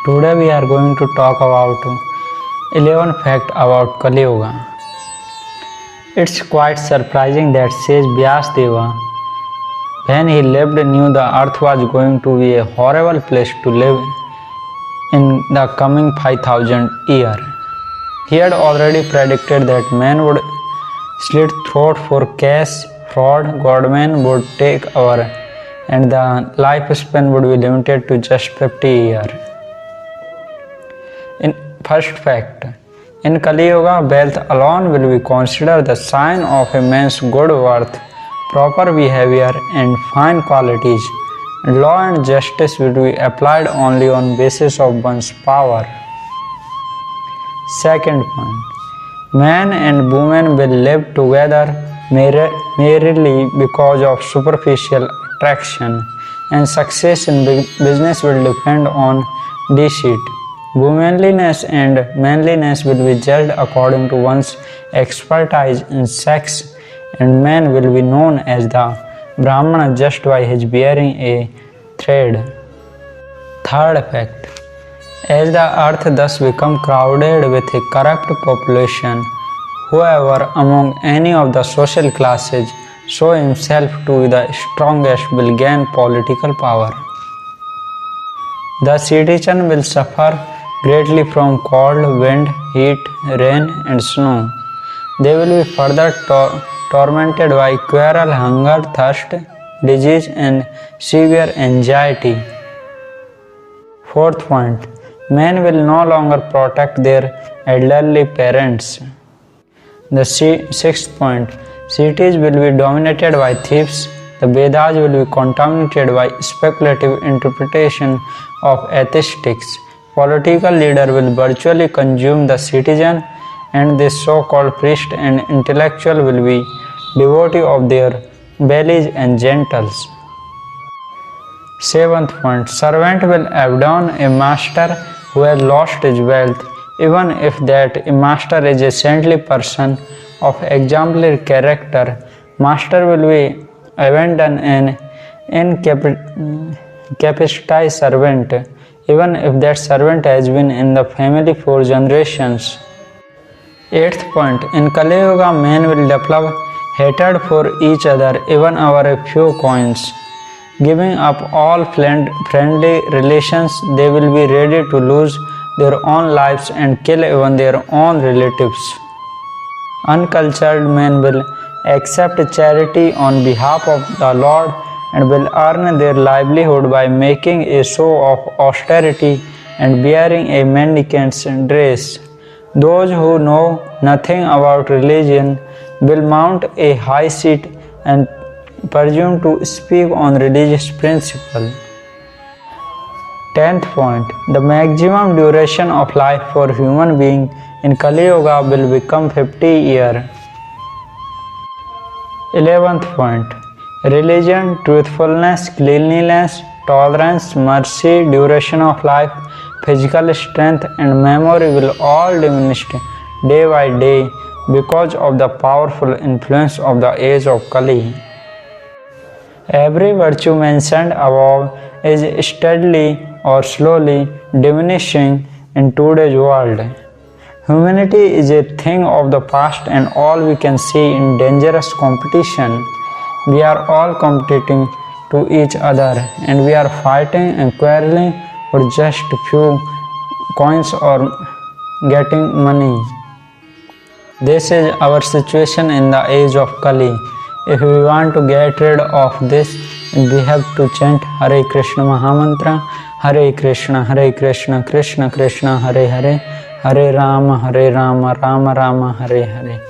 Today we are going to talk about 11 facts about Kali Yuga. It's quite surprising that says Vyasdeva, when he lived, knew the earth was going to be a horrible place to live in the coming 5,000 years. He had already predicted that man would slit throat for cash, fraud, godmen would take over, and the lifespan would be limited to just 50 years. First fact, in Kali Yuga, wealth alone will be considered the sign of a man's good worth, proper behavior, and fine qualities. Law and justice will be applied only on basis of one's power. Second point, man and woman will live together merely because of superficial attraction, and success in business will depend on deceit. Womanliness and manliness will be judged according to one's expertise in sex, and man will be known as the Brahmana just by his bearing a thread. Third fact, as the earth thus becomes crowded with a corrupt population, whoever among any of the social classes show himself to be the strongest will gain political power. The citizen will suffer greatly from cold, wind, heat, rain, and snow. They will be further tormented by quarrel, hunger, thirst, disease, and severe anxiety. Fourth point, men will no longer protect their elderly parents. The sixth point, cities will be dominated by thieves. The Vedas will be contaminated by speculative interpretation of atheistics. Political leader will virtually consume the citizen, and the so-called priest and intellectual will be devotee of their bellies and gentles. Seventh point, servant will abandon a master who has lost his wealth, even if that master is a saintly person of exemplary character. Master will be abandon an incapacitated servant, even if that servant has been in the family for generations. Eighth point, in Kali Yuga, men will develop hatred for each other even over a few coins. Giving up all friendly relations, they will be ready to lose their own lives and kill even their own relatives. Uncultured men will accept charity on behalf of the Lord and will earn their livelihood by making a show of austerity and wearing a mendicant's dress. Those who know nothing about religion will mount a high seat and presume to speak on religious principle. 10th point, the maximum duration of life for human being in Kali Yuga will become 50 years. 11th point, religion, truthfulness, cleanliness, tolerance, mercy, duration of life, physical strength, and memory will all diminish day by day because of the powerful influence of the age of Kali. Every virtue mentioned above is steadily or slowly diminishing in today's world. Humanity is a thing of the past, and all we can see in dangerous competition. We are all competing to each other, and we are fighting and quarreling for just a few coins or getting money. This is our situation in the age of Kali. If we want to get rid of this, we have to chant Hare Krishna Mahamantra, Hare Krishna, Krishna Krishna, Hare Hare, Hare Rama, Rama Rama, Hare Hare.